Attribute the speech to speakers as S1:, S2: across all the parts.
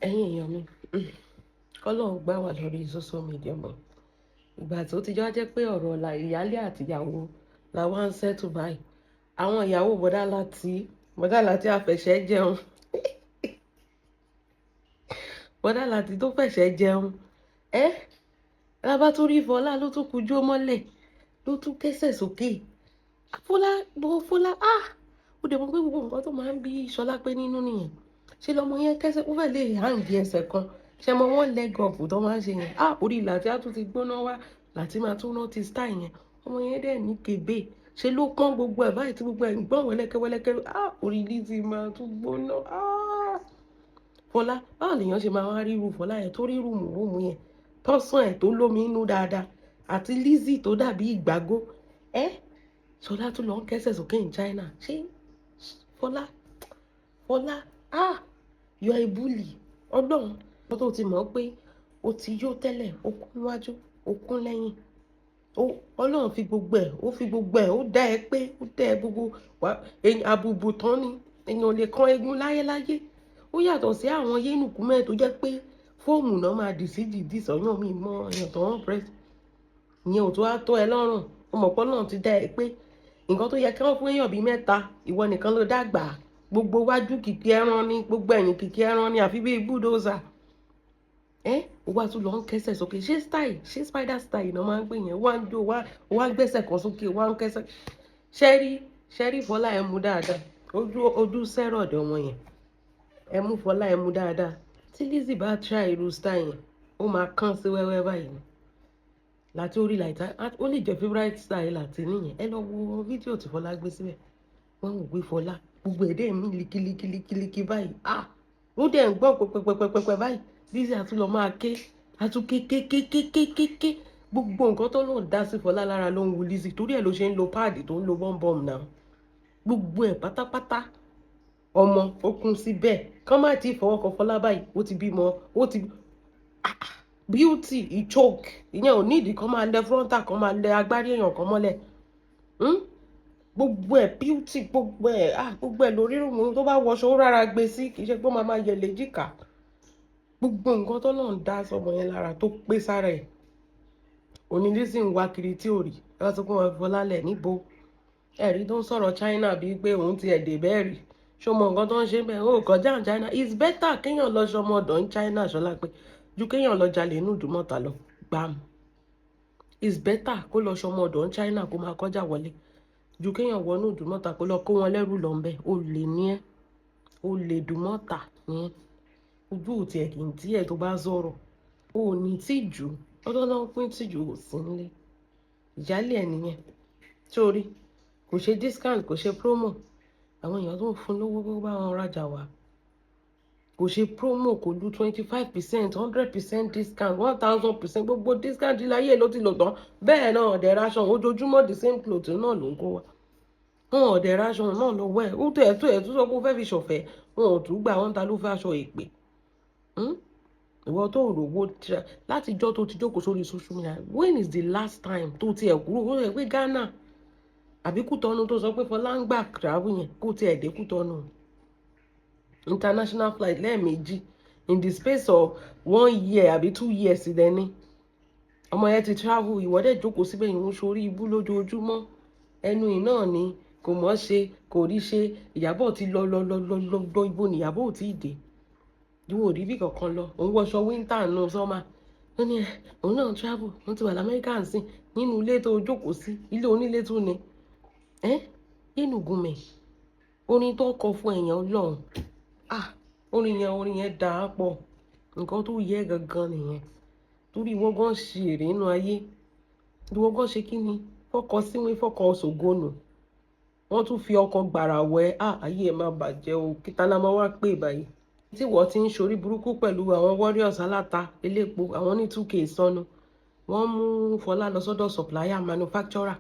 S1: ẹ̀yin èèyàn mi kọ́lọ́hún gbà wá lórí social media mọ́ ìgbà tó ti jọ́ jẹ́ pé ọ̀rọ̀ ìyálé àtìyàwó la wá ń ṣẹ́tù báyìí àwọn ìyàwó bọ́dá láti àfẹ̀ṣẹ́ jẹun bọ́dá láti tó fẹ̀ṣẹ́ jẹun lábá tó rí Fọlá ló tún kujú mọ́lẹ̀ ló tún kẹ́sẹ̀ sókè Fọlá ó dẹ̀ mọ̀ pé gbogbo nǹkan tó máa ń bí Ṣọlá pé nínú nìyẹn ṣe lọmọ yẹn kẹ́sẹ̀ ó fẹ́ lè hàǹgì ẹsẹ̀ kan ṣe mọ wọn leg up tó máa ń ṣe yẹn orí Láti á tún ti gbóná wá Láti máa tún rántí style yẹn ọmọ yẹn dẹ̀ ní kébé ṣe ló pọ́n gbogbo ẹ̀ báyìí tí gbogbo ẹ̀ ń gbọ́n wẹ́lẹ́kẹ́wẹ́lẹ́kẹ́ orí Lizzy máa tún gbóná Fọlá báwo lèèyàn ṣe máa wá ríru Fọlá yẹn tó rí rùmùrùmù yẹn tọ́sán ẹ̀ tó lómi inú dáadáa àti Lizzy tó dàbí ìgbàgbó Ṣọlá tún lọ ń kẹ́sẹ̀ sókè ní China ṣé Fọlá you are a bully ọlọ́run wọ́n tó ti mọ̀ pé o ti yó tẹ́lẹ̀ o kún níwájú o kún lẹ́yìn ọlọ́run fi gbogbo ẹ̀ ó dá ẹ pé ó dá ẹ gbogbo àbùbù tán ni èèyàn lè kan egun láyéláyé ó yàtọ̀ sí àwọn yénùkú mẹ́ẹ̀ tó jẹ́ pé fóòmù náà máa dì sí dìdí sọ́yàn mi mọ́ èèyàn tó wọ́n press ìyẹn ò tó wá tó ẹ lọ́rùn ọmọ pọ́ náà ti dá ẹ pé nǹkan tó yẹ kí wọ́n fún èèyàn bíi 3 ìwọ nìkan ló dàgbà gbogbo wájú kìkì ẹran ní gbogbo ẹ̀yìn kìkì ẹran ní àfi bíi búdòzà ó wá tún lọ ń kẹ́sẹ̀ sókè ṣé spider style náà máa ń gbé yẹn wá ń jó wá ń gbẹ́sẹ̀ kan sókè wá ń kẹ́sẹ̀ ṣẹ́rí Fọlá ẹ mú dáadáa ojú sẹ́rọ̀dọ̀ wọn yẹn ẹ mú Fọlá ẹ mú dáadáa tí Lizzy bá try irú style yẹn ó máa kán sí wẹ́wẹ́ báyìí ni Láti orí Láti ó lè jẹ́ favourite style Láti nìyẹn ẹ lọ wo fídíò tí Fọlá gbé síbẹ̀ wọ́n wò pé Fọlá gbogbo èdè mi likiliki báyìí ó dẹ̀ ń gbọ́ pẹpẹpẹpẹ báyìí Lizzy àtún lọ máa ké àtún kékékékékéké gbogbo nǹkan tó lóun dá sí Fọlá lára ló ń wu Lizzy torí ẹ̀ ló ṣe ń lo páàdì tó ń lo bọ́m̀bọ́m náà gbogbo ẹ̀ pátápátá ọmọ ó kún síbẹ̀ kán má ti fọwọ́ kan Fọlá báyìí ó ti bímọ ó ti beauty ìchoke ìyẹn ò ní ìdí kan máa lẹ frontal kan máa lẹ agbárí èèyàn kan mọ́lẹ̀ gbogbo ẹ̀ beauty gbogbo ẹ̀ lórí rùmù tó bá wọṣọ ó rárá gbé sí kì í ṣe pé ó máa yẹ léjìká gbogbo nǹkan tó náà ń dá sọmọ yẹn lára tó pé sára ẹ̀ òní Lizzy ń wá kiri tí ò rí ẹ bá tó kó wọn Fọlá lẹ̀ níbo ẹ̀rí tó ń sọ̀rọ̀ China bíi pé òun ti ẹ̀dẹ̀ bẹ́ẹ̀ rí ṣọmọ nǹkan tó ń ṣe bẹ́ẹ̀ ó kọjá China it's better kéèyàn lọ ṣọmọ ọ̀dọ̀ ní China Ṣọlá pé ju kéèyàn lọ jalè inú Ìdúmọ̀tà lọ gbàm it's better kó lọ ṣọmọ ọ̀dọ̀ ní China kó máa kọjá wọlé ju kéèyàn wọnú Ìdúmọ̀tà kó lọ kó wọn lẹ́rù lọ ńbẹ̀ ó lè ní ẹ́ ó lè Ìdúmọ̀tà ní ojú òtí ẹ̀ kì í tí ẹ̀ tó bá sọ̀rọ̀ ó ní tìjú ọdún náà pín tìjú ò sí nílé ìyálé ẹ̀ nìyẹn sórí kò ṣe discount kò ṣe promo àwọn èèyàn tó ń fún lówó bó bá wọn rajà wá kò ṣe promo kò lu 25% 100% discount 1000% gbogbo discount láyé ló ti lò tán bẹ́ẹ̀ náà ọ̀dẹ̀ raṣọ ojoojúmọ́ the same cloth náà ló ń kó wa wọn ọ̀dẹ̀ raṣọ náà lọ wẹ̀ ó tó ẹ̀ tó sọ pé ó fẹ́ fi ṣọ̀fẹ́ wọn ò tún gbà wọn ta ló fẹ́ aṣọ èpè ìwọ tó rówó látijọ́ tó ti jókòó sórí social media when is the last time tó ti ẹ̀ kúrò ó rẹ̀ pé Ghana àbí Kútọ́nù tó sọ pé Fọlá ń gbà travel yẹn kó ti ẹ̀ dé Kútọ́nù international flight lẹ́ẹ̀mejì in the space of 1 year àbí 2 years dẹni ọmọ yẹn ti travel ìwọ́dẹ̀ jókòó síbẹ̀ yìí ń sórí ibú lójoojúmọ́ ẹnu ì náà ni kò mọ̀ ṣe kò rí ṣe Ìyábọ̀ ti lọ ibo ni Ìyábọ̀ ò tí ì dé ìwọ ò rí bí kankan lọ òun wọṣọ winter nù sọ́mà ó ní òun náà travel wọ́n ti wà lamẹ́ríkà ń sìn nínú ilé tó jókòó sí ilé onílé tún ni nínú gúnmẹ̀ orin tó kọ fún èèyàn Ọlọ́run orin yẹn dáa pọ̀ nǹkan tó yẹ gangan nìyẹn torí ìwọ gan ṣe èrè nínú ayé ìwọ gan ṣe kí ni fọkọ síwé fọkọ ṣògónù wọ́n tún fi ọkọ gbàrà wẹ ayé ẹ̀ má bàjẹ́ o kíta la máa wá pè báyìí tí wọ́n ti ń ṣorí burúkú pẹ̀lú àwọn warriors aláta elépo àwọn ní 2k sọnù wọ́n mú Fọlá lọ sọ́dọ̀ supplier manufacturer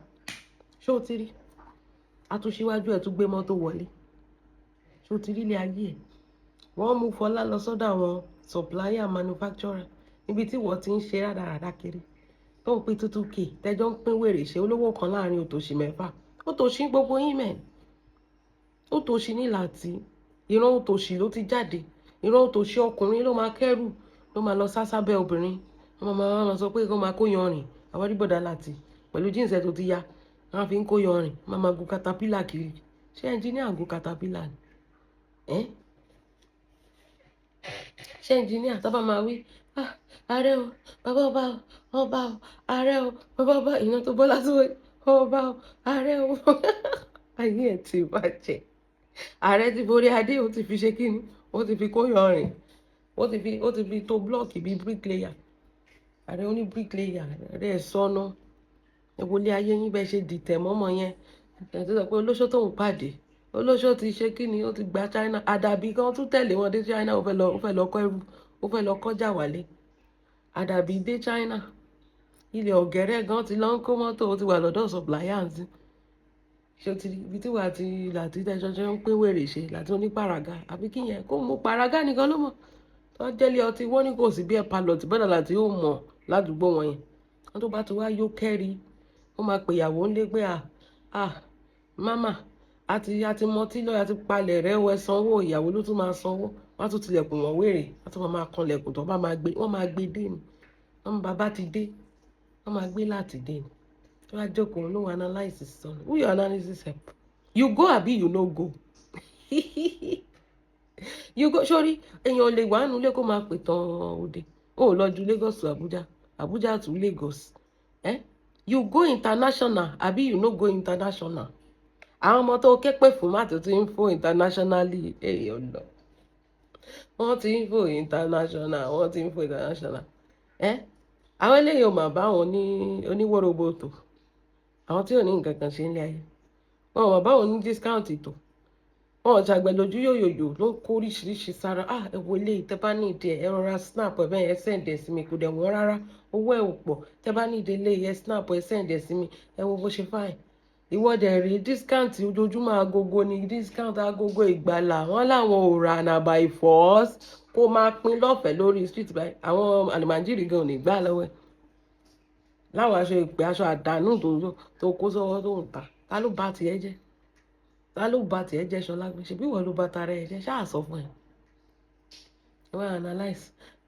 S1: ṣé o ti rí àtúnṣíwájú ẹ̀ tún gbé mọ́tò wọlé ṣé o ti rí ilé ayé ẹ̀ wọ́n mú Fọlá lọ sọ́dọ̀ àwọn supplier manufacturer níbi tí wọ́n ti ń ṣe rádaràdá kiri tó ń pín 2k tẹ́jọ́ ń pín wèrè ṣe olówó kan láàrin òtòṣì 6 ó tòṣì gbogbo yín mẹ́ ó tòṣì ní Láti ìran òtòṣì ló ti jáde irọ́ òtòṣì ọkùnrin ló máa kẹ́rù ló máa lọ sásábẹ́ obìnrin wọ́n máa sọ pé kó máa kó yanrìn àwọn oníbọ̀dà láti pẹ̀lú jíǹsẹ̀ tó ti ya wọ́n fi ń kó yanrìn máa gun katapila kiri ṣé ẹnjíníà gun katapila ni ṣé ẹnjíníà tó bá máa wí ààrẹ o bàbá ọba ọba o ààrẹ o bàbá ọba iná tó bọ́lá tó ọba o ààrẹ o ayé ẹ̀ ti bàjẹ́ ààrẹ ti borí adé ó ti fi ṣe kíni ó ti fi kó yanrìn ó ti fi tó blọọkì bíi bricklayer ààrẹ oní bricklayer rẹ̀ sọnù ìwọlé ayé yín bẹ́ẹ̀ ṣe dìtẹ̀ mọ́mọ́ yẹn ẹ̀ tó sọ pé olóṣó tó ń pàdé olóṣó ti ṣe kíni ó ti gba China àdàbí kan tún tẹ̀lé wọn dé China ó fẹ́ lọ kọ́ ẹrú ó fẹ́ lọ kọjá wálé àdàbí dé China ilẹ̀ ọ̀gẹ́rẹ́ gan ti lọ ń kó mọ́tò ó ti wà lọ́dọ̀ suppliers ṣé o ti rí ibi tí wàá ti láti tẹ́jọ́ ṣe ń pín wèrè ṣe láti onípàràgà àbí kí yẹn kó mú pàràgà nìkan ló mọ̀ tó jẹ́lé ọtí wọ́n ní kò sí bí ẹ̀ palọ̀ tí bọ́dà láti ó mọ̀ ládùúgbò wọn yẹn wọ́n tó bá ti wá yó kẹ́rí ó máa pè ìyàwó ńlé pé mámà àti mọtí lọ́ọ́ àti palẹ̀ rẹ̀ wẹ́ sanwó ìyàwó ló tún máa sanwó wọ́n á tún tilẹ̀kùn wọ́n wèrè wọ́n tún máa kan lẹ̀kùn tó bá máa gbé wọ́n máa gbé dé ni wọ́n bàbá ti dé wọ́n máa gbé láti dé ni tó bá jókòó ló wà analysis sọnù who your analysis help you go àbí you no go you go sórí èèyàn lè wà nínú ilé kó máa pè tán òde ó lọ ju Lagos to Abuja to Lagos you go international àbí you no go international àwọn ọmọ tó képe fún màtó ti ń fò internationally èèyàn lọ wọ́n ti ń fò international wọ́n ti ń fò international àwọn eléyìí ò mà bá wọn ní oníwòròbòtò àwọn tí ò ní nǹkan kan ṣe ń lé ayé wọn ò mà bá wọn ní discount tó wọn ò ṣàgbẹ̀ lójú yòyòyò ló ń kó oríṣiríṣi sára ẹ wo ilé tẹ bá ní ìdí ẹ rọra snap ẹ bẹ́ẹ̀ ẹ send ẹ sí mi kò dẹ̀ wọ́n rárá owó ẹ̀ ò pọ̀ tẹ bá ní ìdí ilé ẹ snap ẹ send ẹ sí mi ẹ wo bó ṣe fine ìwọ́dẹ̀ rí discount ojoojúmọ́ agogo ni discount agogo ìgbàlà wọn làwọn ò rà na by force kó máa pín lọ́fẹ̀ẹ́ lórí street báyìí àwọn àlùmájírì gan ò ní gbà lọ́wọ́ ẹ̀ láwọn aṣọ ìpè aṣọ àdánù tó kó sọ́wọ́ tó ń ta ta ló bá tiẹ̀ jẹ́ ta ló bá tiẹ̀ jẹ́ Ṣọlá gbé ṣe bí wọ́n ló bá tara ẹ̀ jẹ́ ṣáà sọ fún ẹ̀ wọ́n analyse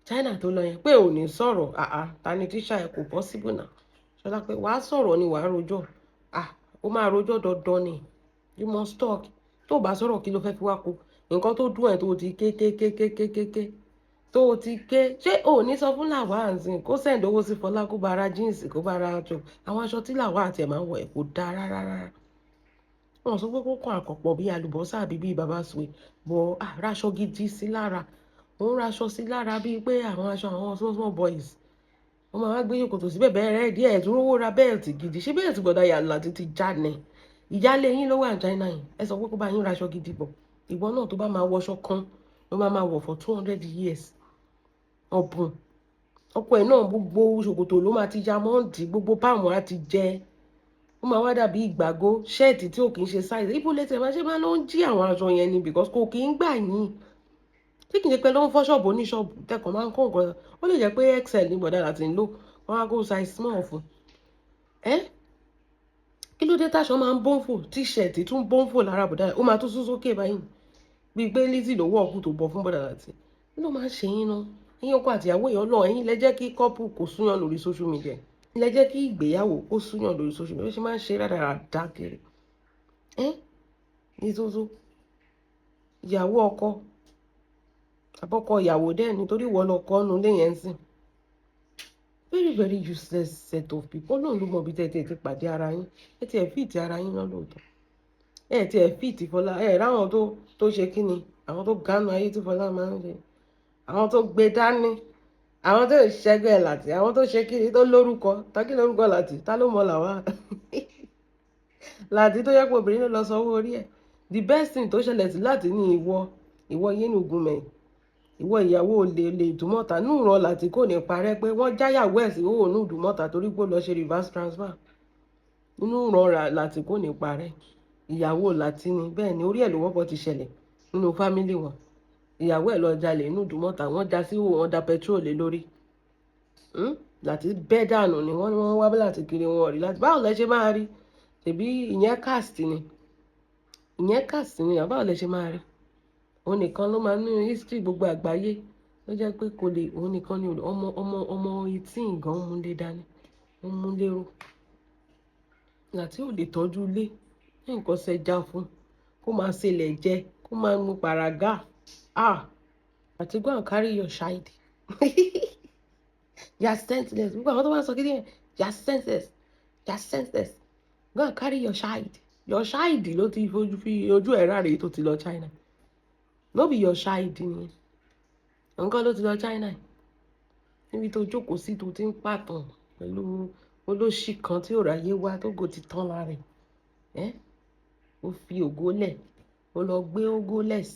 S1: China tó lọ yẹn pé ò ní sọ̀rọ̀ ta ni tíṣà ẹ̀ kò possible náà Ṣọlá pé wàá sọ̀rọ̀ ni wàá rojọ́ ó máa rojọ́ dandan ni you must talk tó bá sọ̀rọ̀ kí ló fẹ́ fi wá kó nǹkan tó dùn ẹ̀ tó ti ké tó ti ké ṣé ò ní sọ fún làwa àǹsìn kó send owó sí Fọlá kó bá ra jíǹsì kó bá ra aṣọ àwọn aṣọ tí làwa àti ẹ̀ máa ń wọ̀ ẹ̀ kò dáa rárá wọn sọ pé kó kàn àkọ́pọ̀ bíi àlùbọ́sà àbí bíi bàbá suwe bọ̀ raṣọ gidi sí lára òun raṣọ sí lára bíi pé àwọn aṣọ àwọn small boys wọ́n máa wá gbé yòkòtò sí bẹ̀bẹ̀ rẹ̀ díẹ̀ tó rówó ra bẹ́ẹ̀tì gidi ṣé bẹ́ẹ̀tì gbọ́dọ̀ yàrá títí já ni ìyálé yín ló wà ní China yìí ẹ sọ pé kó bá yín raṣọ gidi bọ̀ ìwọ náà tó bá máa wọṣọ kan ló máa wọ̀ for 200 years ọ̀bùn ọkọ ẹ̀ náà gbogbo ṣòkòtò ló máa ti ya mọ́ǹdì gbogbo páàmù á ti jẹ ó máa wá dàbí ìgbàgó ṣẹ́ẹ̀tì tí ò kì í ṣe size ibo lẹ́tẹ̀ máa ṣe máa ló ń jí àwọn aṣọ yẹn ni because kò kì í gbà yín tí kì í ṣe pé ló ń fọ́ ṣọ́ọ̀bù oníṣọ́ọ̀bù tẹkàn máa ń kó nǹkan ó lè jẹ́ pé XL ní bọ̀dá láti ń lò wọ́n á kó size small fún kí ló dé táṣọ máa ń bọ́ǹfò tíṣẹ̀tì tún bọ́ǹfò lára bọ̀dá ó máa tún sún sókè báyìí bíi pé Lizzy ló wọ̀ ọ̀kú tó bọ̀ fún bọ̀dá láti kí ló máa ń ṣe yín náà ẹ̀yin ọkọ àtìyàwó èèyàn náà ẹ̀yin lẹ jẹ́ kí kọ́pù kò súyàn lórí social media lẹ jẹ́ kí ìgbéyàwó kó súyàn lórí social media ó ṣe máa ń ṣe rádaràdá kiri ní tótó ìyàwó ọkọ àbọ̀kọ ìyàwó dẹ́ nítorí ìwọ lọ kọ́ nu léyìn ẹ̀sìn very very useless set of people náà ló mọ ibi tẹ́ ti pàdé ara yín ẹ ti ẹ̀ fìtì ara yín náà lóòótọ́ ẹ ti ẹ̀ fìtì Fọlá ẹ ráwọn tó ṣe kí ni àwọn tó gánú ayé tí Fọlá máa ń ṣe àwọn tó gbé dání àwọn tó ṣẹgbẹ́ láti àwọn tó ṣe kiri tó lórúkọ tákì lórúkọ láti tá ló mọ làwa láti tó yẹ pé obìnrin ló lọ sanwó orí ẹ̀ the best thing tó ṣẹlẹ̀ sí láti ní ìwọ yéènù gúnmẹ̀ ìwọ ìyàwó olè ìdùmọ̀ta núùrọ̀ láti kò ní parẹ́ pé wọ́n jáyàwó ẹ̀ sí owó ní ìdùmọ̀ta torí pé ó lọ ṣe reverse transfer nínú ìrọ̀ láti kò ní parẹ́ ìyàwó láti ni bẹ́ẹ̀ ni orí ẹ̀ ló wọ́pọ̀ ti ṣẹlẹ̀ nínú fámílì wọn ìyàwó ẹ̀ lọ jalè inú ìdùmọ̀ta wọ́n já sí wọn da petrol lé lórí láti bẹ́ẹ̀ dànù ni wọ́n wá láti kiri wọn rí láti báwo lẹ ṣe máa rí tèbí ìyẹn cast ni báwo lẹ ṣe máa rí òun nìkan ló máa ní history gbogbo àgbáyé ló jẹ́ pé kò lè, òun nìkan ni ọmọ 18 gan múlé dání, ó múlé ró àti ò lè tọ́jú ilé ní nǹkan ṣẹja fún kó máa ṣẹlẹ̀ jẹ kó máa mu pàràgà àti go and carry your child you are senseless gbogbo àwọn tó bá sọ kí ni ẹ you are senseless you are senseless go and carry your child ló ti fojú fi ojú ẹ̀ ráre tó ti lọ China no be your child ni nǹkan ló ti lọ China níbi tó jókòó sí tó ti ń pàtàn pẹ̀lú olóṣì kan tí ò ráyé wá tó gò ti tán lára ẹ̀ ó fi ògo lẹ̀ ó lọ gbé ògo less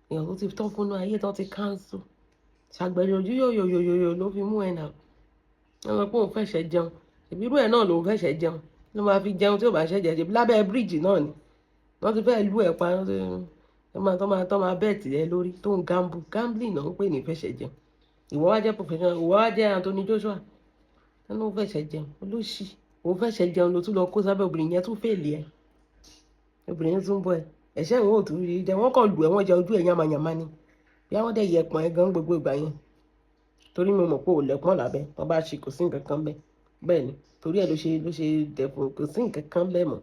S1: èèyàn tó ti tán fúnnú ayé tó ti cancel ṣàgbẹ̀rẹ̀ ojú yòyòyòyò ló fi mú ẹ̀ náà wọ́n sọ pé òun fẹ̀ṣẹ̀ jẹun ìbí irú ẹ̀ náà lòun fẹ̀ṣẹ̀ jẹun ló máa fi jẹun tí ò bá ṣẹ̀jẹ̀ ṣe lábẹ́ bíríìjì náà ni wọ́n ti fẹ́ lú ẹ̀ pa tó máa bẹ́ẹ̀tì ẹ lórí tó ń gambling náà ń pè ní fẹ̀ṣẹ̀ jẹun ìwọ wá jẹ́ professional ìwọ wá jẹ́ Anthony Joshua wọn ló fẹ̀ṣẹ̀ jẹun olóṣì òun fẹ̀ṣẹ̀ jẹun ló tún lọ kó sábẹ́ obìnrin yẹn tún fèlè ẹ obìnrin yẹn tún bọ ẹ ẹ̀ṣẹ̀ ìwọ ò tún rí jẹ wọ́n kàn lù ẹ wọ́n jẹ ojú ẹ yamayama ni bí àwọn dẹ̀ yẹpọn ẹ gan gbogbo ìgbà yẹn torí mo mọ̀ pé ò lẹ́pọ̀n lábẹ́ wọ́n bá ṣe kò sí nǹkan kan bẹ́ẹ̀ bẹ́ẹ̀ ni torí ẹ ló ṣe dẹ̀kun kò sí nǹkan kan bẹ́ẹ̀ mọ́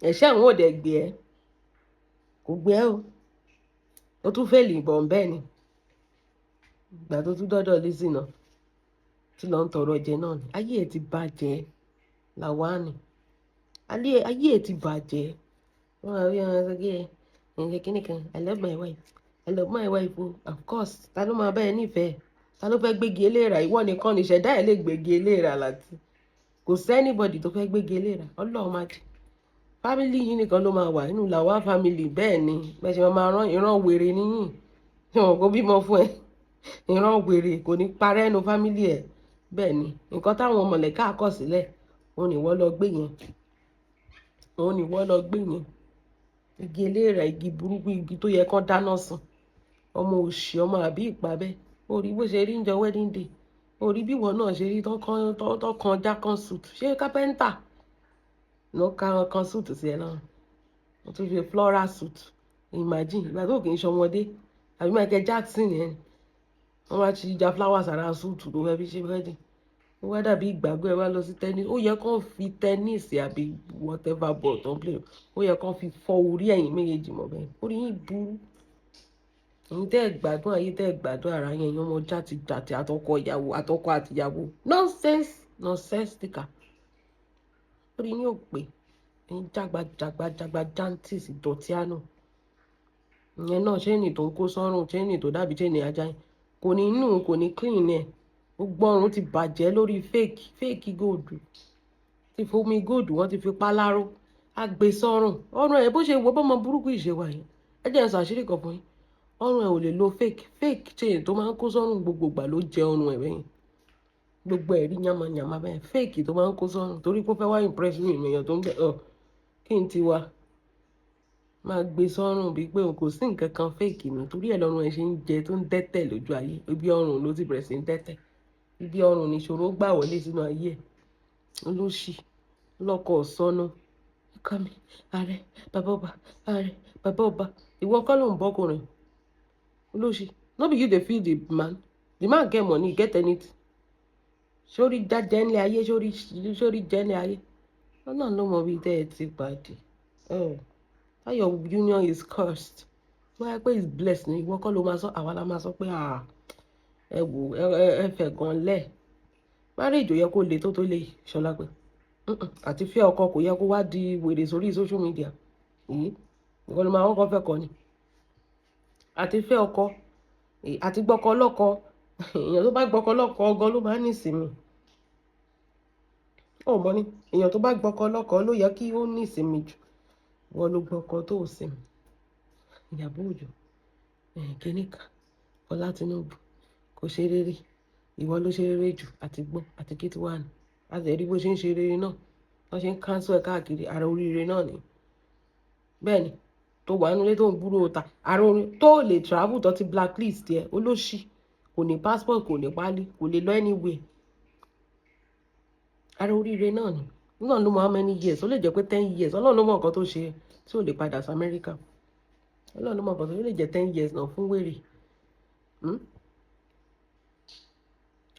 S1: ẹ̀ṣẹ̀ àwọn ò dẹ̀ gbé ẹ kò gbé ẹ o ó tún fèlè ìbọn bẹ́ẹ̀ ni ìgbà tó tún dọ́dọ̀ Lizzy náà tí lọ ń tọrọ jẹ náà ni ayé ẹ ti bàjẹ́ Lawani ayé ẹ ti bàjẹ́ wọn á rí ọmọ ẹgbẹ́ ẹ kíní kan I love my wife o of course ta ló máa bá ẹ nífẹ̀ẹ́ ta ló fẹ́ gbégi eléèrà ìwọ nìkan ní ìṣẹ̀dá ẹ̀ lè gbégi eléèrà láti kò sẹ́nibọ̀dì tó fẹ́ gbégi eléèrà Ọlọ́run máa jẹ fámìlì yìí nìkan ló máa wà nínú làwa fámìlì bẹ́ẹ̀ ni bẹ́ẹ̀ ṣe máa rán ìran wèrè níyìn ìwọ̀n kó bímọ fún ẹ ìran wèrè kò ní parẹ́ nu fámìlì ẹ̀ bẹ́ẹ̀ ni nǹkan táwọn mọ̀lẹ́ká kọ̀ sílẹ̀ òun ni wọ́n lọ gbé yẹn igi eléèrà igi burúkú igi tó yẹ kán dáná sun ọmọ òṣì ọmọ àbí ìpàbẹ orí bó ṣe rí ń jọ wedding day orí bí ìwọ náà ṣe rí tó kan jákan suit ṣé kápẹ́ńtà ló kan suit sí ẹ náà wọ́n tún fi floral suit imagine ìgbà tó kì í ṣọmọdé àbí Michael Jackson yẹn wọ́n bá ti ja flowers ara suit tó fẹ́ fi ṣe wedding ó wá dàbí ìgbàgbọ́ ẹ wá lọ sí tennis ó yẹ kán fi tennis àbí whatever ball tó ń play ó yẹ kán fi fọ́ orí ẹ̀yìn méjèèjì mọ́ bẹ́ẹ̀ orí yín burú ẹ̀yin tẹ́ ẹ̀ gbádùn ayé tẹ́ ẹ̀ gbádùn ara yẹn ẹ̀yin ọmọ jàtìjàtì àtọkọ àtìyàwó nonsense sticker orí yín ò pé ẹ̀yin jágbajàgba jantis ìdọ̀tí àná ìyẹn náà ṣéènì tó ń kó sọ́rùn ṣéènì tó dàbí ṣéènì ajá yẹn kò ní inú kò ní clean ẹ̀ gbogbo ọrùn ti bàjẹ́ lórí fake gold ti fomi gold wọ́n ti fi pálárò agbésọ́rùn ọrùn ẹ̀ bó ṣe wo bọ́mọ burúkú ìṣèwà yẹn ẹ jẹ́ sọ àṣírí kan fún yín ọrùn ẹ̀ ò lè lo fake chain tó máa ń kó sọ́rùn gbogbo ìgbà ló jẹ ọrùn ẹ̀ bẹ́yìn gbogbo ẹ̀ rí yamayama bẹ́ẹ̀ fake tó máa ń kó sọ́rùn torí kó fẹ́ wá impress mi èèyàn tó ń bẹ̀ kí n ti wá máa gbé sọ́rùn bíi pé kò sí nǹkan kan fake ni torí ẹ̀ lọ́rùn ẹ̀ ṣe ń jẹ tó ń dẹ́tẹ̀ lójú ayé ibi ọrùn ló ti bẹ̀rẹ̀ sí ń dẹ́tẹ̀ ibi ọrùn níṣòro gbà wọlé sínú ayé ẹ̀ olóṣì lọ́kọ̀ ọ̀sọ́nà ẹ̀ka mi ààrẹ bàbá ọba ìwọ kọ́ ló ń bọ́kùnrin olóṣì no be you dey feel the man get money get anything sórí jájẹ́ ńlẹ̀ ayé sórí jẹ́ ńlẹ̀ ayé ọlọ́run ló mọ bí tẹ́ ẹ ti pàdé that your union is cursed wọ́n á pé is blessed ni ìwọ kọ́ ló máa sọ àwa la máa sọ pé ẹ wò ẹ fẹ́ gan lẹ̀ marriage ò yẹ kó le tó lè ṣọlá pé àti fẹ́ ọkọ kò yẹ kó wá di wèrè sórí social media yìí ìwọ ló máa kọ́kọ́ fẹ́ kọ ni àti fẹ́ ọkọ àti gbọ́kọ lọ́kọ èèyàn tó bá gbọ́kọ lọ́kọ ọgọ́ ló máa ń nísinmi ó mọ ní èèyàn tó bá gbọ́kọ lọ́kọ ló yẹ kí ó nísinmi jù wọ́n ló gbọ́kọ tó sinmi Ìyábọ̀ Òjó kìnìkà Ọlá Tinubu kò ṣe rere ìwọ ló ṣe rere jù àti gbọ́ àti kí ti wà ní àti ẹ̀rí bó ṣe ń ṣe rere náà wọ́n ṣe ń káńsù ẹ̀ káàkiri ara oríire náà ni bẹ́ẹ̀ ni tó wà nílé tó ń búrò ta ara orin tó lè travel tó ti blacklist ẹ̀ olóṣì kò ní passport kò ní pálí kò lè lọ anywhere ara oríire náà ni nígbà ló mọ how many years ó lè jẹ́ pé 10 years ọlọ́run ló mọ nǹkan tó ṣe tí ò lè padà sí Amẹ́ríkà Ọlọ́run ló mọ̀ bọ̀ tó lè jẹ́ 10 years náà fún wèrè.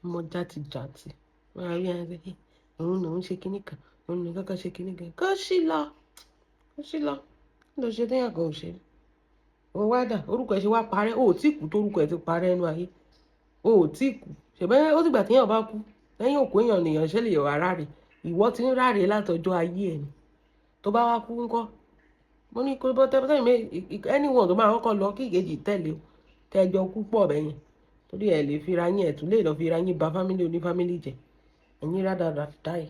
S1: Ọmọ játijàti wọ́n á rí ẹni pé òun lòún ṣe kinní kan òun lòún kankan ṣe kinní kan kó sí lọ ló ṣe téèyàn kan ò ṣe. Òun wá dà orúkọ ẹ ṣe wá parẹ́ ó tí kú torúkọ ẹ ti parẹ́ nínú ayé ó tí kú ṣùgbọ́n ó dìgbà téèyàn bá kú lẹ́yìn òkú èèyàn nìyàn ṣe lè yọ̀ ráre ìwọ ti ń ráre látọjọ́ ayé ẹ̀ ni tó bá wá kú ńkọ́ mo ní kó bọ́tẹ́ mi anyone tó máa kọ́kọ́ lọ kí ìkejì tẹ̀lé o kẹjọ kú pọ̀ bẹ́yẹn torí ẹ̀ lè fira yín ẹ̀ tún lè lọ fira yín ba fámílì onífámílì jẹ ẹ̀yin rádaràdá ẹ̀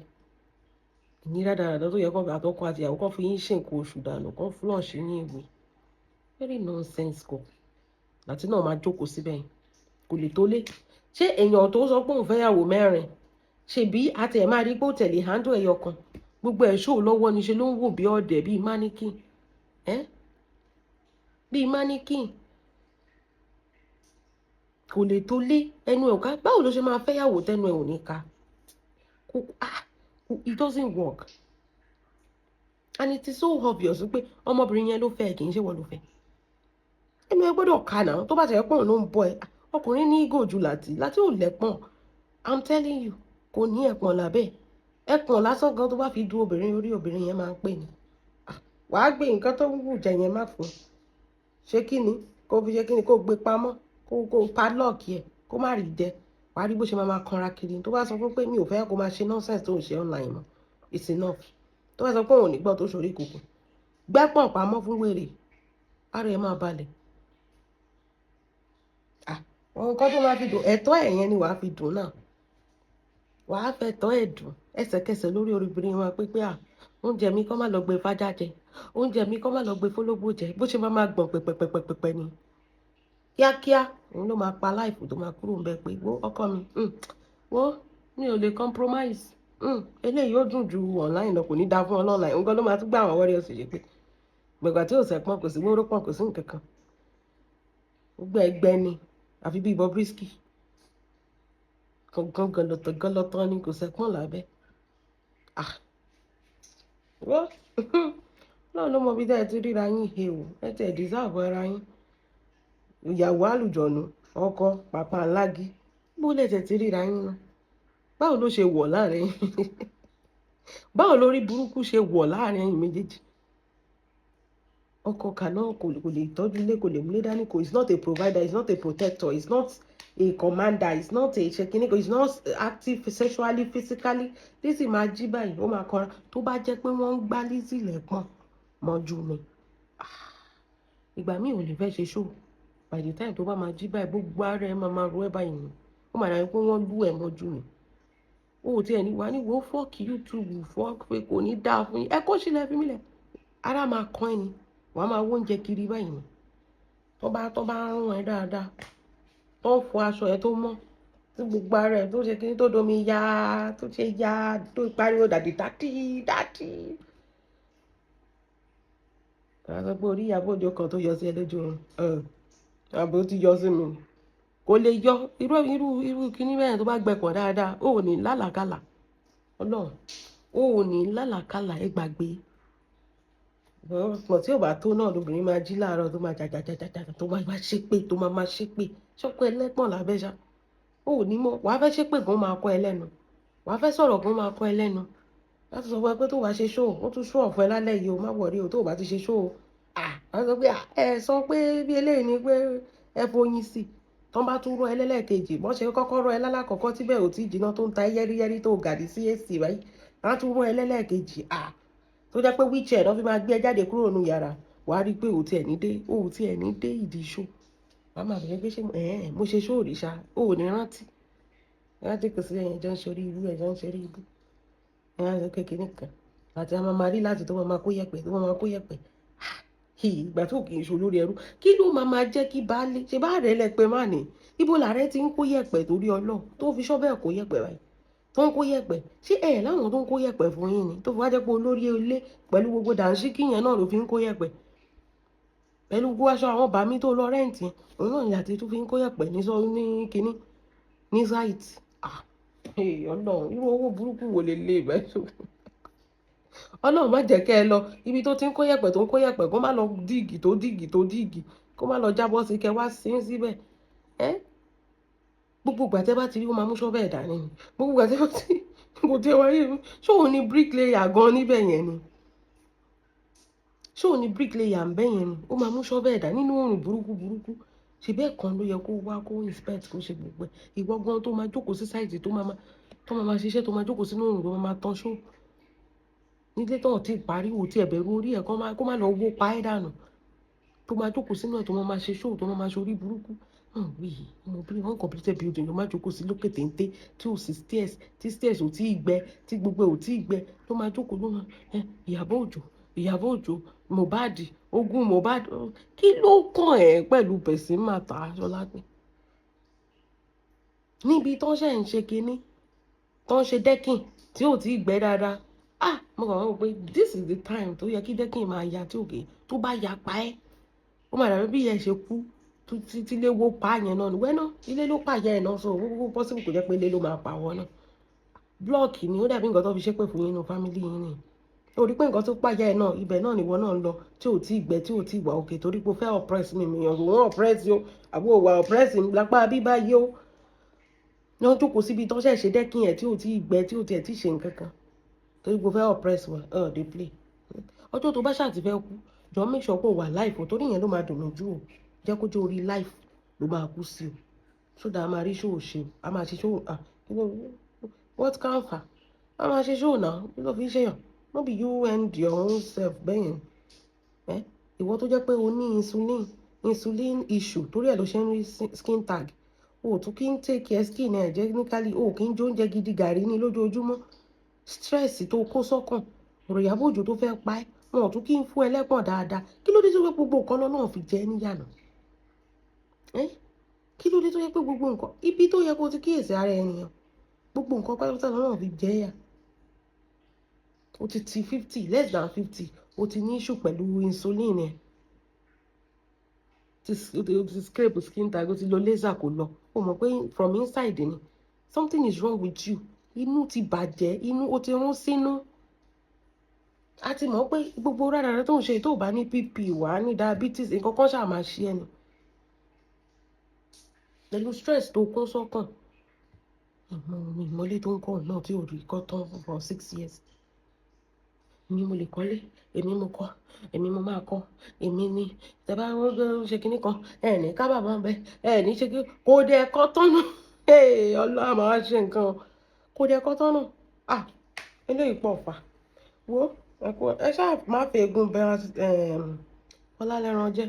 S1: ẹ̀yin rádaràdá tó yẹ kó àtọkọ àti ìyàwó kó fi yín ṣe nǹkan oṣù dànù kó flush yín ìwé very nonsense kọ láti náà máa jókòó síbẹ̀ yẹn kò lè tó lé ṣé èèyàn tó sọ pé òun fẹ́ yàwó mẹ́rin ṣèbí àti ẹ̀ máa rí pé ó tẹ̀lé handle ẹ̀yọ kan gbogbo ẹ̀ ṣó lọ́wọ́ ni ṣe ló ń wò bí ọ̀dẹ̀ bíi mannequin bíi mannequin kò lè tó lé ẹnu ẹ̀ ká báwo ló ṣe máa fẹ́ yàwó tẹnu ẹ̀ ò ní ká it doesn't work and it is so obvious pé ọmọbìnrin yẹn ló fẹ́ kì í ṣe wọ́n ló fẹ́ ẹnu ẹ gbọ́dọ̀ ká náà tó bá tẹ̀ pọ̀ ló ń bọ̀ ẹ ọkùnrin ní ìgò jù láti ò lẹ́pọ̀n I'm telling you kò ní ẹ̀pọ̀n lábẹ́ ẹ̀pọ̀n lásán gan tó bá fi du obìnrin orí obìnrin yẹn máa ń pè ní wàá gbé nǹkan tó wù jẹ yẹn má fún ṣé kí ni kó fi ṣe kí ni kó gbé pamọ́ kó padlock ẹ̀ kó má rí jẹ wàá rí bó ṣe máa kanra kiri tó bá sọ fún pé mi ò fẹ́ kó máa ṣe nonsense tó ń ṣe online mọ́ it's enough tó bá sọ pé òun ò ní gbọ́ tó ṣorí kùkù gbẹ́pọ̀n pamọ́ fún wèrè ara ẹ̀ máa balẹ̀ nǹkan tó máa fi dùn ẹ̀tọ́ ẹ̀ yẹn ni wàá fi dùn náà wàá fẹ́ tọ́ ẹ̀ dùn ẹsẹ̀kẹsẹ̀ lórí obìnrin wọn pé oúnjẹ mi kọ́ má lọ gbé fájá jẹ oúnjẹ mi kọ́ má lọ gbé fólógbò jẹ bó ṣe máa gbọ̀n pẹ̀pẹ̀pẹ̀pẹ̀pẹ̀ ni kíákíá òun ló máa pa láìfù tó máa kúrò ń bẹ pé wo ọkọ mi wo mi ò lè compromise eléyìí ó dùn ju online lọ kò ní dáa fún online nǹkan ló máa tún gbà àwọn warriors ṣe pé gbẹ̀gbà tí ò sẹ́pọ̀n kò sí wóró pọ̀n kò sí nǹkan kan gbogbo ẹgbẹ́ ni àfi bí Bobrisky gangan gọlọtọ ni kò sẹ́pọ̀n lábẹ́ wọ́n náà ló mọ bí dáa ti ríra yín he o ẹ tẹ̀ dísáàbù ara yín ìyàwó àlùjọ̀nù ọkọ pàpà ńlági bó lè tẹ̀ ti ríra yín náà báwo ló ṣe wọ̀ láàrin báwo lórí burúkú ṣe wọ̀ láàrin ẹ̀yin méjèèjì ọkọ kan náà kò lè tọ́jú ilé kò lè múlé dání kò is not a provider is not a protector is not a commander is not a ṣèkínní is not active sexually physically Lizzy máa jí báyìí ó máa kọra tó bá jẹ́ pé wọ́n ń gbá Lizzy lẹ́pọ̀n mọ́jú mi ìgbà míì ò lè fẹ́ ṣe show by the time tó bá máa jí báyìí gbogbo ara ẹ máa ro ẹ báyìí ni ó máa dàbí pé wọ́n lú ẹ mọ́jú mi ó ti ẹ̀ ní wà ní wo fọ́ọ̀kì YouTube fọ́ọ̀kì pé kò ní dáa fún yín ẹ kó sílẹ̀ fi mí lẹ̀ ara máa kàn ẹ́ ni wàá máa wó oúnjẹ kiri báyìí ni tó bá rún ẹ dáadáa tó ń fọ aṣọ ẹ tó mọ́ tí gbogbo ara ẹ tó ṣe kí tó domi ya tó ṣe ya tó pariwo dàdí àwọn pé orí Ìyábọ̀ Òjó kan tó yọ sí ẹ lójú oorun àbò ti yọ sí mi kò lè yọ irú kíní bẹ́ẹ̀ tó bá gbẹ̀pọ̀ dáadáa ó ò ní lálàkàlà Ọlọ́run ó ò ní lálàkàlà ẹ gbàgbé pọ̀ tí ò bá tó náà lóbìnrin máa jí láàárọ̀ tó máa jàjàjàjà tó máa ṣépè tó máa ṣépè ṣọ́kọ́ ẹlẹ́pọ̀n lábẹ́ ṣá ó ò ní mọ̀ wàá fẹ́ ṣépè gan máa kọ́ ẹ lẹ́nu wàá fẹ́ sọ̀rọ̀ gan máa kọ́ ẹ lẹ́nu láti sọ fún ẹ pé tó bá ṣe ṣó ó tún ṣó ọ̀fun ẹ lálẹ́ yìí o má wọ̀rí o tó bá ti ṣe ṣó o wọ́n sọ pé ẹ sọ pé bí eléyìí ni pé ẹ foyín sí tán bá tún rọ ẹ lẹ́lẹ́kejì bọ́n ṣe kọ́kọ́ rọ ẹ lálákọ̀ọ́kọ́ tí bẹ́ẹ̀ ò tí jìnnà tó ń ta yẹ́rìyẹ́rì tó gàdí sí èsì báyìí wọ́n á tún rọ ẹ lẹ́lẹ́kejì tó jẹ́ pé wheelchair náà fi máa gbé ẹ jáde kúrò nínú yàrá wàá rí i pé òtí ẹ̀ ní dé ìdí ṣó wàá máa bẹ̀rẹ̀ pé ṣé mo ṣe ṣó òrìṣà ó ò ní rántí kò sí ẹ̀yìn jọ ń ṣorí ibú ẹ̀jọ̀ ń ṣorí ibú ẹ̀yìn àjọ kékeré kan àti àwọn máa rí láti tó máa kó yẹ̀pẹ̀ ìgbà tó kì í ṣe olórí ẹrú kí ló máa jẹ́ kí baálé ṣe bá rẹ̀ lẹ́pẹ́ má ní ibo làárẹ̀ ti ń kó yẹ̀pẹ̀ torí Ọlọ́run tó fi ṣọ́bẹ̀ kó yẹ̀pẹ̀ báyìí tó ń kó yẹ̀pẹ̀ ṣé láwọn tó ń kó yẹ̀pẹ̀ fún yín ni tó fi wá jẹ́ pé olórí ilé pẹ̀lú gbogbo dànsíkì yẹn náà ló fi ń kó yẹ̀pẹ̀ pẹ̀lú gbogbo aṣọ àwọn bàmí tó lọ rẹ́ǹtì òun náà ìyàtí tó fi ń kó yẹ̀pẹ̀ ní kínní ní site Ọlọ́run irú owó burúkú wo lè lé ìbẹ́sùn Ọlọ́run má jẹ́ kẹ́ ẹ lọ ibi tó ti ń kó yẹ̀pẹ̀ tó ń kó yẹ̀pẹ̀ kó má lọ díìgì tó díìgì tó díìgì kó má lọ jábọ́ sí kẹ́ wá sí síbẹ̀ ẹ́ gbogbo ìgbà tẹ́ bá ti rí ó máa mú ṣọ́bẹ̀ dání ni gbogbo ìgbà tẹ́ bá ti kò tẹ́ wáyé ṣé òun ni bricklayer gan níbẹ̀ yẹn ni ṣé òun ni bricklayer ń bẹ̀ yẹn ni ó máa mú ṣọ́bẹ̀ dání nínú òrùn burúkú burúkú ṣe bẹ́ẹ̀ kan ló yẹ kó wá kó inspect kó ṣe gbogbo ẹ̀ ìwọ gan tó máa jókòó sí sáìtì tó máa ṣiṣẹ́ tó máa jókòó sínú òrùn tó máa tán ṣó nílé tó ti pariwo tí ẹ̀bẹ̀rù orí ẹ̀ kó má lọ wó pa ẹ́ dànù tó máa jókòó sínú ẹ̀ tó máa ṣe ṣóò tó máa ṣe orí burúkú wí ọmọbìnrin uncompleted building ló máa jókòó sí lókè téńté tí ò sí stairs tí stairs ò tí ì gbẹ tí gbogbo ẹ̀ ò tí ì gbẹ tó máa jókòó ló máa Ìyábọ̀ Òjó Mohbad ogun Mohbad kí ló kàn ẹ́ pẹ̀lú pẹ̀sìn màtà Ṣọlápé níbi tó ń ṣe ń ṣe kinní tó ń ṣe dẹ́kìn tí ò tí ì gbẹ dáadáa mo kàn wọ́n pé this is the time tó yẹ kí dẹ́kìn máa ya tí òkè tó bá ya pa ẹ́ ó máa dàbí bí ìyẹn ṣe kú tí ilé wó pa yẹn náà ni wẹ́nà ilé ló pààyà ẹ̀ náà so gbogbo possible kò jẹ́ pé ilé ló máa pa wọ́n náà blọọkì ni ó dàbí nǹkan tó fi ṣépè fún yín nínú fámìlì yín ni ó rí pé nǹkan tó pààyà ẹ̀ náà ibẹ̀ náà nìwọ náà ń lọ tí ò tí ì gbẹ tí ò tí ì wà òkè torí pé ó fẹ́ oppress mi yàn wọ́n oppress yó àbó wà oppress lápá bíbá yó ní wọ́n jókòó síbi tó ṣẹ̀ ṣe dẹ́kìn ẹ̀ tí ò tí ì gbẹ tí ò tí ẹ̀ tí ì ṣe nǹkan kan torí pé ó fẹ́ oppress wọn dey play ọjọ́ tó bá ṣáà ti fẹ́ kú jọ make sure pé ó wà life torí yẹn ló máa dùn mí jù o jẹ́ kó jẹ́ orí life ló máa kú sí o sódà a máa rí ṣòwò ṣe a máa ṣe ṣòwò what can fa a máa ṣe ṣòwò náà kí ló fi ṣe yàn no be you and your own self bẹ́yẹn ìwọ tó jẹ́ pé o ní insulin issue torí ẹ̀ ló ṣe ń rí skin tag o tún kí ń take care skin ẹ̀ technically o kì í jẹ oúnjẹ gidi gàrí ní lójoojúmọ́ stress tó kó sọ́kàn ọ̀rọ̀ Ìyábọ̀ Òjó tó fẹ́ pa ẹ́ wọn ò tún kí ń fún ẹlẹ́pọ̀n dáadáa kí ló dé tó yẹ pé gbogbo nǹkan náà fi jẹ́ níyànà kí ló dé tó yẹ pé gbogbo nǹkan ibi tó yẹ kó ti kíyèsí ara ènìyàn gbogbo nǹkan pátápátá náà fi jẹ́ yà o ti 50 less than 50 o ti ní issue pẹ̀lú insulin ẹ̀ o ti scrape skin tag o ti lo laser kò lọ o mọ̀ pé from inside ni something is wrong with you inú ti bàjẹ́ inú o ti rún sínú a ti mọ̀ pé gbogbo rárá tó ń ṣe tó bá ní pp wà ní diabetes nǹkan kan ṣáà máa ṣe ẹni pẹ̀lú stress tó kún sọ́kàn ìmọ̀lé tó ń kọ́ náà tí ò rí kọ́ tán for 6 years èmi mo lè kọ́lé èmi mo kọ́ èmi mo máa kọ́ èmi ni tẹ́bá ṣe kinní kan ní kábàámọ̀ bẹ ní ṣe kí kò dé ẹ̀kọ́ tán náà ọlọ́run máa ṣe nǹkan kò dé ẹ̀kọ́ tán náà eléyìí pọ̀ fà wo ẹ ṣáà má fi egun bẹ Ọlálẹ́ran jẹ́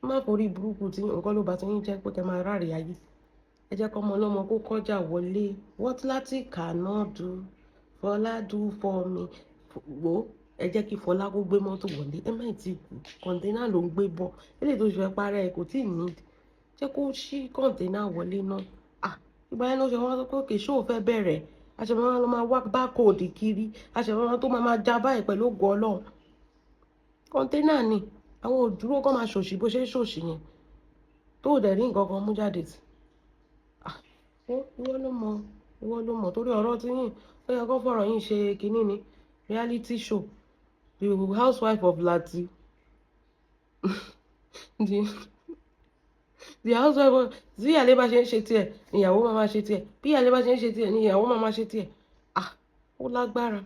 S1: má forí burúkú tí nǹkan ló bá ti ń jẹ́ pé kẹ́ máa ráre ayé ẹ jẹ́ kọ́ ọmọ ọlọ́mọ kó kọjá wọlé what láti cannot do Fọlá do for me wo ẹ jẹ́ kí Fọlá kó gbé mọ́tò wọlé ẹ má ti kú kọ̀ǹténà ló ń gbé bọ̀ eléyìí tó ṣe fẹ́ parẹ́ ẹ kò tí ì ní jẹ́ kó ṣí kọ̀ǹténà wọlé náà ìgbà yẹn ló ṣe wọ́n sọ pé òkè ṣó fẹ́ bẹ̀rẹ̀ àṣẹmọ́ ló máa wá bákòdì kiri àṣẹmọ́ tó máa já báyìí pẹ̀lú ògo Ọlọ́run kọ̀ǹténà ni àwọn òdúró kan máa ṣòṣì bó ṣe ń ṣòṣì yẹn tó dẹ̀ rí nǹkan kan mú jáde tì ìwọ ló mọ̀ torí ọ̀rọ̀ tí yín ó yẹ kó fọ̀rọ̀ yín ṣe kínní ni reality show the housewife of Lati the housewife of tí ìyàlẹ́ bá ṣe ń ṣe tiẹ̀ ìyàwó máa ṣe tiẹ̀ bí ìyàlẹ́ bá ṣe ń ṣe tiẹ̀ ni ìyàwó máa ṣe tiẹ̀ ó lágbára.